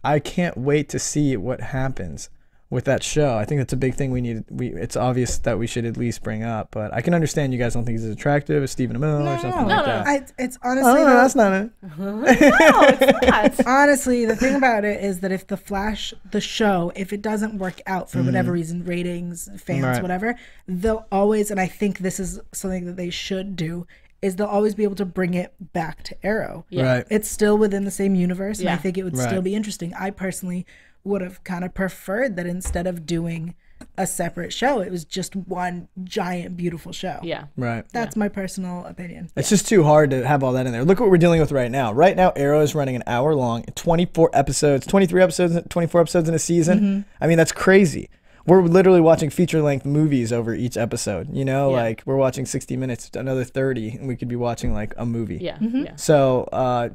I can't wait to see what happens with that show. I think that's a big thing it's obvious that we should at least bring up. But I can understand you guys don't think he's as attractive as Stephen Amell or something like that. It's honestly... Oh, no, that's not it. No, it's not. Honestly, the thing about it is that if the Flash, the show, if it doesn't work out for whatever reason, ratings, fans, Right. whatever, they'll always, and I think this is something that they should do, is they'll always be able to bring it back to Arrow. Yeah. Right. It's still within the same universe, and I Yeah. think it would Right. still be interesting. I personally would have kind of preferred that instead of doing a separate show, it was just one giant, beautiful show. Yeah. Right. That's my personal opinion. It's just too hard to have all that in there. Look what we're dealing with right now. Right now, Arrow is running an hour long, 24 episodes, 23 episodes, 24 episodes in a season. I mean, that's crazy. We're literally watching feature-length movies over each episode. You know, Yeah. like we're watching 60 minutes, another 30, and we could be watching like a movie. Yeah. Yeah. So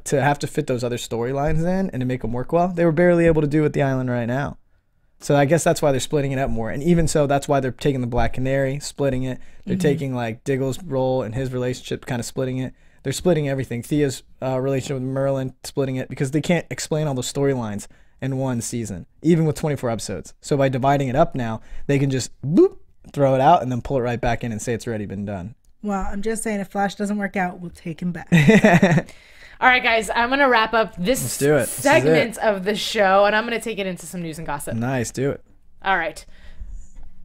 to have to fit those other storylines in and to make them work well, they were barely able to do with the island right now. So I guess that's why they're splitting it up more. And even so, that's why they're taking the Black Canary, splitting it. They're taking like Diggle's role and his relationship, kind of splitting it. They're splitting everything. Thea's relationship with Merlin, splitting it, because they can't explain all those storylines in one season, even with 24 episodes. So by dividing it up now, they can just boop, throw it out and then pull it right back in and say it's already been done. Well, I'm just saying, if Flash doesn't work out, we'll take him back. All right, guys, I'm going to wrap up this Let's do it. This is segment it. of the show, and I'm going to take it into some news and gossip. Nice, do it. All right.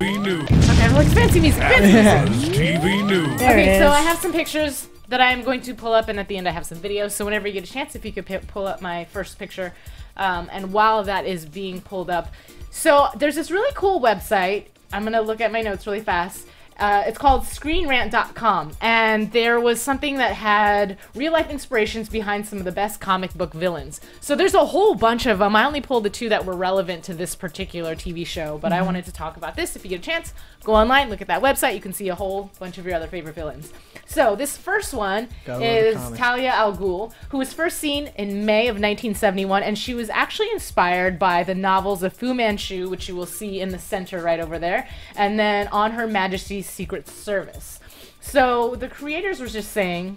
TV News. Okay, I'm like, fancy music, fancy music. TV News. There it Okay, so is. I have some pictures that I am going to pull up, and at the end I have some videos. So whenever you get a chance, if you could pull up my first picture, and while that is being pulled up, so there's this really cool website. I'm gonna look at my notes really fast. It's called ScreenRant.com, and there was something that had real-life inspirations behind some of the best comic book villains. So there's a whole bunch of them. I only pulled the 2 that were relevant to this particular TV show, but I wanted to talk about this. If you get a chance, go online, look at that website. You can see a whole bunch of your other favorite villains. So this first one Gotta love the is comics. Talia al Ghul, who was first seen in May of 1971, and she was actually inspired by the novels of Fu Manchu, which you will see in the center right over there, and then On Her Majesty's Secret Service. So the creators were just saying,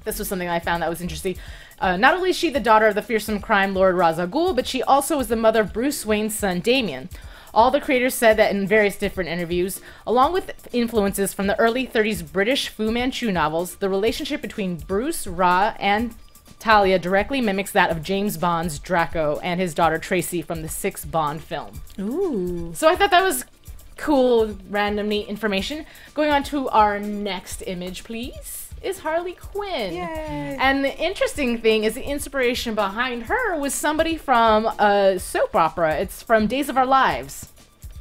this was something I found that was interesting. Not only is she the daughter of the fearsome crime lord Ra's al Ghul, but she also is the mother of Bruce Wayne's son Damian. All the creators said that in various different interviews, along with influences from the early 30s British Fu Manchu novels, the relationship between Bruce, Ra, and Talia directly mimics that of James Bond's Draco and his daughter Tracy from the 6th Bond film. Ooh. So I thought that was cool, random, neat information. Going on to our next image, please, is Harley Quinn. Yay. And the interesting thing is the inspiration behind her was somebody from a soap opera. It's from Days of Our Lives.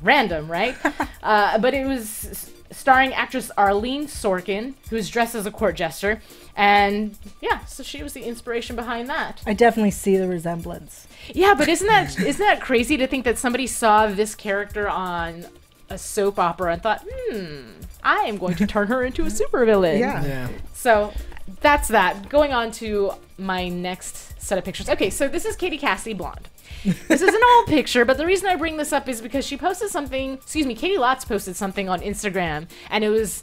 Random, right? But it was starring actress Arlene Sorkin, who was dressed as a court jester. And yeah, so she was the inspiration behind that. I definitely see the resemblance. Yeah, but isn't that crazy to think that somebody saw this character on a soap opera and thought, I am going to turn her into a supervillain. Yeah. So that's that. Going on to my next set of pictures. Okay, so this is Katie Cassidy blonde. This is an old picture, but the reason I bring this up is because she posted something, Katie Lotz posted something on Instagram, and it was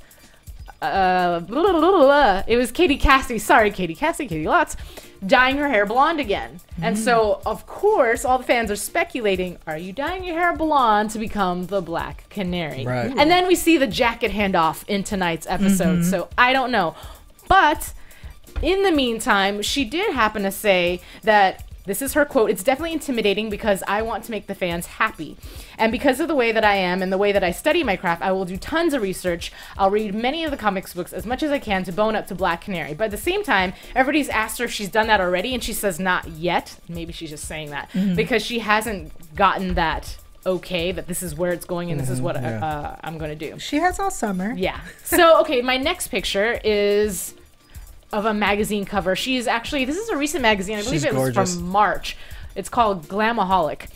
it was Katie Lotz, dyeing her hair blonde again. And so, of course, all the fans are speculating, are you dyeing your hair blonde to become the Black Canary? Right. And then we see the jacket handoff in tonight's episode, so I don't know. But in the meantime, she did happen to say that, this is her quote, "It's definitely intimidating because I want to make the fans happy. And because of the way that I am and the way that I study my craft, I will do tons of research. I'll read many of the comics books as much as I can to bone up to Black Canary. But at the same time, everybody's asked her if she's done that already, and she says not yet." Maybe she's just saying that because she hasn't gotten that okay, that this is where it's going and this is what I'm going to do. She has all summer. Yeah. So, okay, my next picture is of a magazine cover. She is actually, this is a recent magazine. I believe She's it was gorgeous. from March. It's called Glamaholic.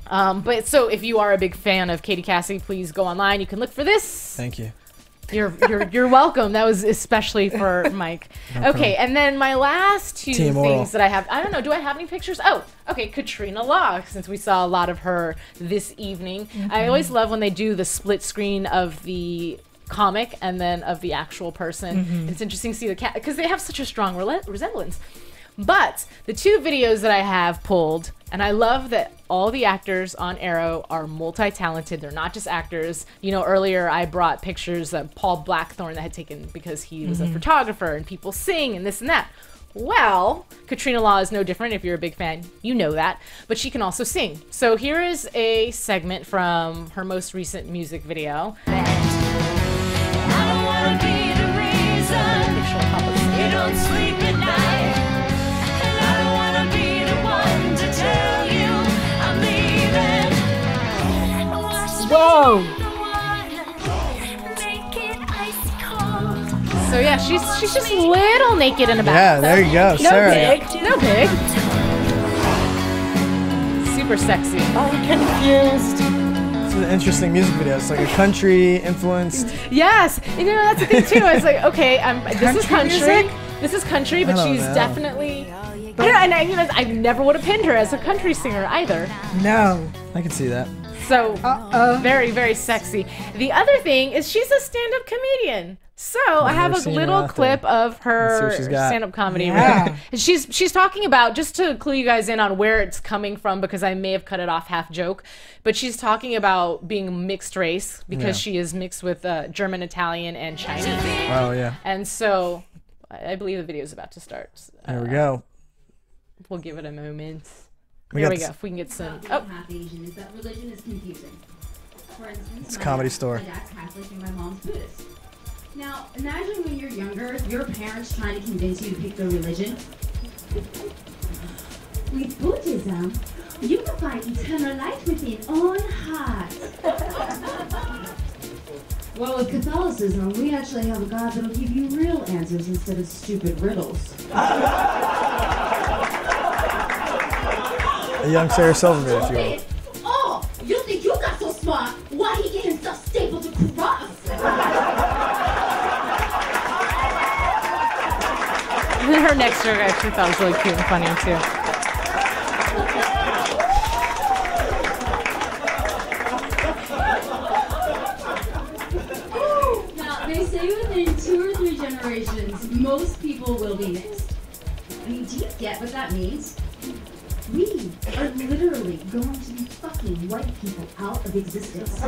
But so if you are a big fan of Katie Cassidy, please go online. You can look for this. Thank you. You're welcome. That was especially for Mike. Okay, and then my last two Team things Oral. that I have, I don't know, do I have any pictures? Oh, okay, Katrina Law, since we saw a lot of her this evening. I always love when they do the split screen of the comic and then of the actual person. It's interesting to see the cat because they have such a strong resemblance. But the two videos that I have pulled, and I love that all the actors on Arrow are multi-talented. They're not just actors. You know, earlier I brought pictures of Paul Blackthorne that I had taken because he was a photographer and people sing and this and that. Well, Katrina Law is no different. If you're a big fan, you know that. But she can also sing. So here is a segment from her most recent music video. You don't sleep at night, and I don't wanna be the one to tell you I'm leaving. Whoa! So yeah, she's just a little naked in the back. Yeah, there you go, No Sarah. pig, no pig. Super sexy. I'm confused. This is an interesting music video. It's like a country influenced. Yes, you know that's the thing too. I was like, okay, this is Country country. music? This is country, but I don't she's know. definitely. I never would have pinned her as a country singer either. No. I can see that. So Uh-oh. very, very sexy. The other thing is she's a stand-up comedian. So I have never a seen her little out clip there. of Let's see her what she's got. stand-up comedy. Yeah. And she's talking about, just to clue you guys in on where it's coming from, because I may have cut it off half joke, but she's talking about being mixed race because she is mixed with German, Italian, and Chinese. Oh yeah. And so I believe the video is about to start. There we go. We'll give it a moment. We There got we go. this- If we can get some. Oh. Oh, Half Asian is that religion is confusing. For instance, It's a my Comedy dad- Store. My dad's Catholic and my mom's Buddhist. Now, imagine when you're younger, your parents trying to convince you to pick their religion. With Buddhism, you can find eternal life within own heart. Well, with Catholicism, we actually have a God that'll give you real answers instead of stupid riddles. A young Sarah Silverman, if you will. Oh, you think you got so smart? Why he get himself stapled to cross? her next joke I actually thought was really cute and funny too. Now, they say within 2 or 3 generations, most people will be mixed. I mean, do you get what that means? We are literally going to be fucking white people out of existence.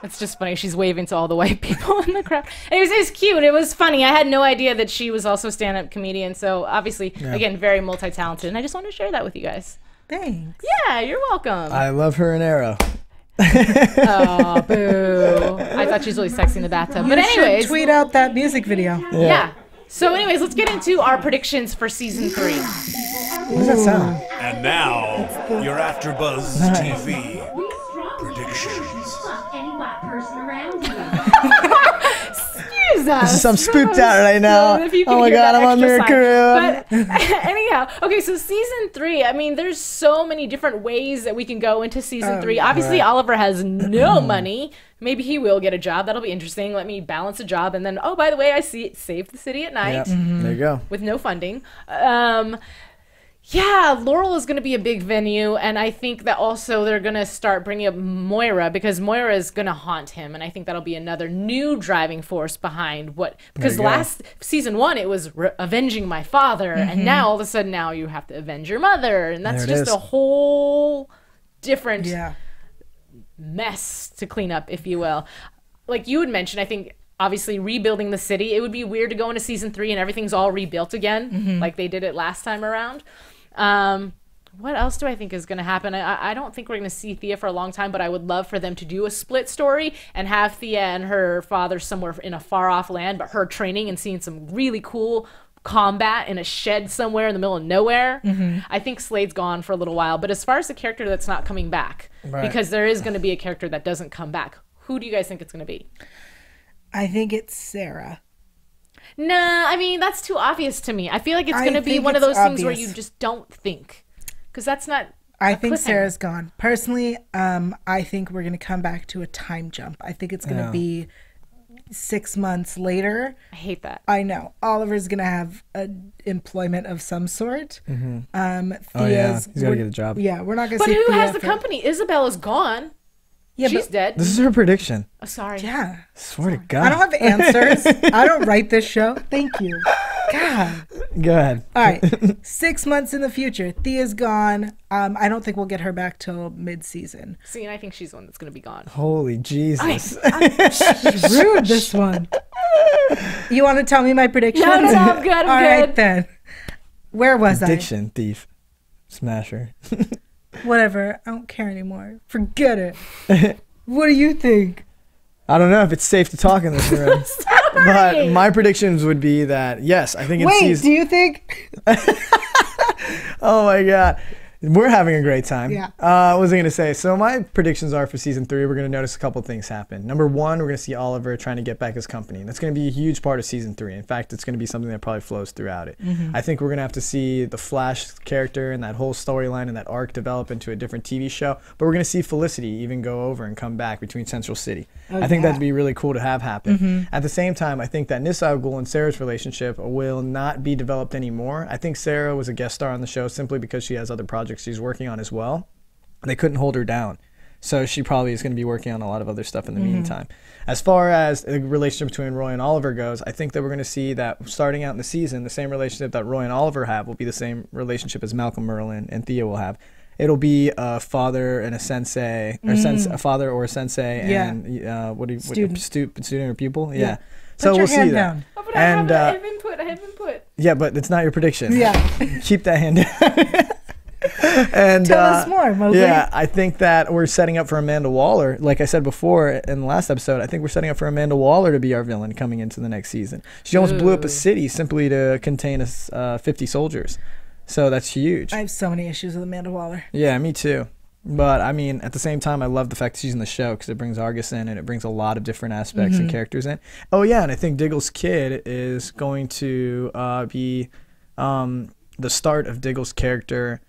It's just funny. She's waving to all the white people in the crowd. It was cute. It was funny. I had no idea that she was also a stand-up comedian. So obviously, again, very multi-talented. And I just wanted to share that with you guys. Thanks. Yeah, you're welcome. I love her in Arrow. Oh, boo. I thought she was really sexy in the bathtub. But You should anyways, tweet out that music video. yeah. So anyways, let's get into our predictions for season 3. What does that sound? And now, your AfterBuzz TV predictions. Fuck any black person around you. Jesus. I'm spooked out right now. If you can Oh my hear God, that I'm on extra Miracle. sign. But anyhow, okay, so season 3, I mean, there's so many different ways that we can go into season 3. Obviously, Oliver has no money. Maybe he will get a job. That'll be interesting. Let me balance a job. And then, oh, by the way, I see Save the City at Night Yep. There you go. with no funding. Yeah, Laurel is going to be a big venue, and I think that also they're going to start bringing up Moira because Moira is going to haunt him, and I think that'll be another new driving force behind what. Because last season 1 it was avenging my father, and now all of a sudden now you have to avenge your mother, and that's There it just is. a whole different Yeah. mess to clean up, if you will. Like you had mentioned, I think. Obviously, rebuilding the city. It would be weird to go into season 3 and everything's all rebuilt again, like they did it last time around. What else do I think is going to happen? I don't think we're going to see Thea for a long time, but I would love for them to do a split story and have Thea and her father somewhere in a far-off land, but her training and seeing some really cool combat in a shed somewhere in the middle of nowhere. I think Slade's gone for a little while, but as far as the character that's not coming back, because there is going to be a character that doesn't come back, who do you guys think it's going to be? I think it's Sarah. Nah, I mean, that's too obvious to me. I feel like it's I going to be think one of it's those things where obvious. you just don't think. Because that's not. I a think cliffhanger. Sarah's gone. Personally, I think we're going to come back to a time jump. I think it's going to be 6 months later. I hate that. I know. Oliver's going to have an employment of some sort. Oh yeah, he's got to get a job. Yeah, we're not going to But see who Thea has the for- company? Isabella's gone. Yeah, She's but, dead. This is her prediction. Oh, sorry. yeah. Swear to God. I don't have answers. I don't write this show. Thank you. God. Go ahead. All right. 6 months in the future. Thea's gone. I don't think we'll get her back till mid-season. See, and I think she's the one that's going to be gone. Holy Jesus. Rude, this one. You want to tell me my predictions? No, I'm good. I'm All good. right, then. Where was Addiction thief. Smasher. I? Whatever. I don't care anymore. Forget it. What do you think? I don't know if it's safe to talk in this room. But my predictions would be that, yes, I think in Wait, season... do you think? Oh my God. We're having a great time. Yeah. What was I going to say? So my predictions are for season 3, we're going to notice a couple things happen. Number 1, we're going to see Oliver trying to get back his company. That's going to be a huge part of season 3. In fact, it's going to be something that probably flows throughout it. I think we're going to have to see the Flash character and that whole storyline and that arc develop into a different TV show. But we're going to see Felicity even go over and come back between Central City. I think that'd be really cool to have happen. At the same time, I think that Nissa Ghul and Sarah's relationship will not be developed anymore. I think Sarah was a guest star on the show simply because she has other projects she's working on as well. They couldn't hold her down. So she probably is going to be working on a lot of other stuff in the meantime. As far as the relationship between Roy and Oliver goes, I think that we're going to see that starting out in the season, the same relationship that Roy and Oliver have will be the same relationship as Malcolm Merlin and Thea will have. It'll be a father and a sensei, or a father or a sensei, and what do you, student or pupil? Yeah. So Put your we'll see hand that. down. Oh, but And I have input. I have input. yeah, but it's not your prediction. Yeah. Keep that hand down. And Tell us more, Mowgli. yeah, I think that we're setting up for Amanda Waller. Like I said before in the last episode, I think we're setting up for Amanda Waller to be our villain coming into the next season. She almost blew up a city simply to contain 50 soldiers. So that's huge. I have so many issues with Amanda Waller. Yeah, me too. But I mean, at the same time, I love the fact that she's in the show because it brings Argus in and it brings a lot of different aspects and characters in. Oh yeah, and I think Diggle's kid is going to be the start of Diggle's character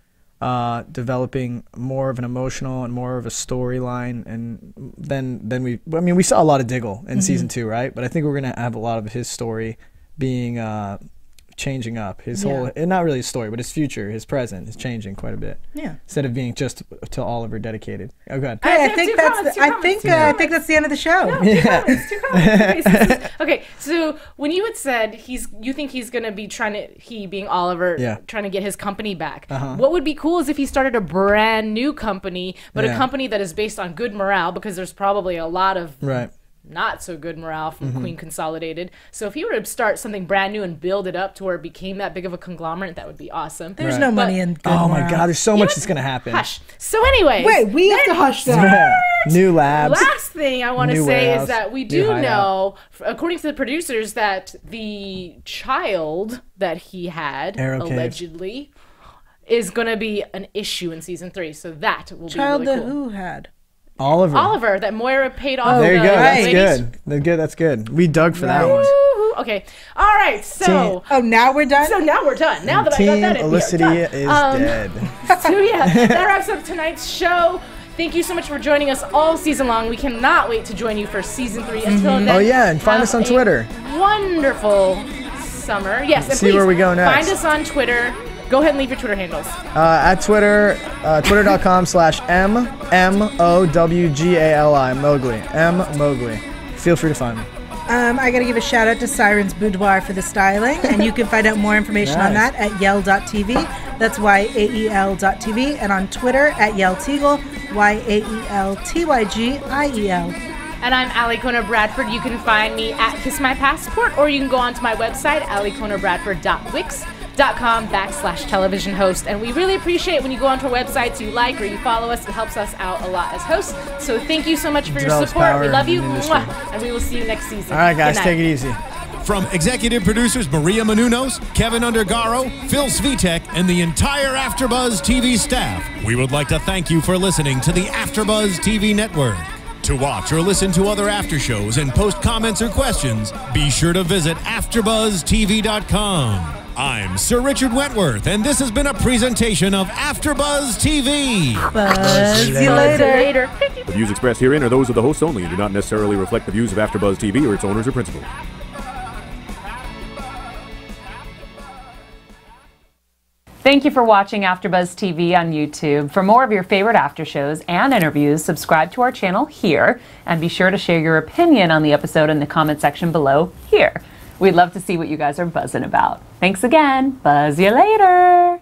developing more of an emotional and more of a storyline, and then we saw a lot of Diggle in season 2, right? But I think we're gonna have a lot of his story being changing up. His whole, and not really his story, but his future, his present is changing quite a bit. Yeah. Instead of being just to Oliver dedicated. Oh, good. Hey, I think that's the end of the show. No, two comments. Okay, so when you had said you think he's gonna be he being Oliver, trying to get his company back. What would be cool is if he started a brand new company, but a company that is based on good morale, because there's probably a lot of not so good morale from Queen Consolidated. So if he were to start something brand new and build it up to where it became that big of a conglomerate, that would be awesome. There's no money in good Oh my morale. God, there's so much that's gonna happen. Hush. So anyway, Wait, we have to hush that. New labs. last thing I want to New say warehouse, is that we new do hideout. know, according to the producers, that the child that he had, Arrow Cave. allegedly, is going to be an issue in season 3. So that will Child be really that cool. who had? Oliver. Oliver, that Moira paid off. There you the go. That's ladies. good. That's good. That's good. We dug for that one. Woohoo. Okay. All right. So. Oh, now we're done? So now we're done. Now that Team I got that in, we are Elicity done. is dead. So yeah, that wraps up tonight's show. Thank you so much for joining us all season long. We cannot wait to join you for season 3. Until then, Oh yeah, and find us on have a Twitter. Wonderful summer. Yes, and See please where we go next. Find us on Twitter. Go ahead and leave your Twitter handles. At Twitter, twitter.com/MOWGALI, Mowgli. Mowgli. Feel free to find me. I got to give a shout out to Siren's Boudoir for the styling, and you can find out more information on Nice. that at Yael.tv. That's YAEL.tv, and on Twitter at Yael Tygiel, YAELTYGIEL. And I'm Alikona Bradford. You can find me at Kiss My Passport, or you can go onto my website, alikonabradford.wix.com/television host. And we really appreciate when you go onto our websites, you like or you follow us. It helps us out a lot as hosts. So thank you so much for your Develops support. power We love you. in the industry. Mwah. And we will see you next season. All right, guys, Good night. take it easy. From executive producers Maria Menounos, Kevin Undergaro, Phil Svitek, and the entire AfterBuzz TV staff, we would like to thank you for listening to the AfterBuzz TV network. To watch or listen to other after shows and post comments or questions, be sure to visit AfterBuzzTV.com. I'm Sir Richard Wentworth, and this has been a presentation of AfterBuzz TV. Buzz you See you later. later. The views expressed herein are those of the hosts only and do not necessarily reflect the views of AfterBuzz TV or its owners or principals. Thank you for watching AfterBuzz TV on YouTube. For more of your favorite after shows and interviews, subscribe to our channel here, and be sure to share your opinion on the episode in the comment section below here. We'd love to see what you guys are buzzing about. Thanks again. Buzz you later.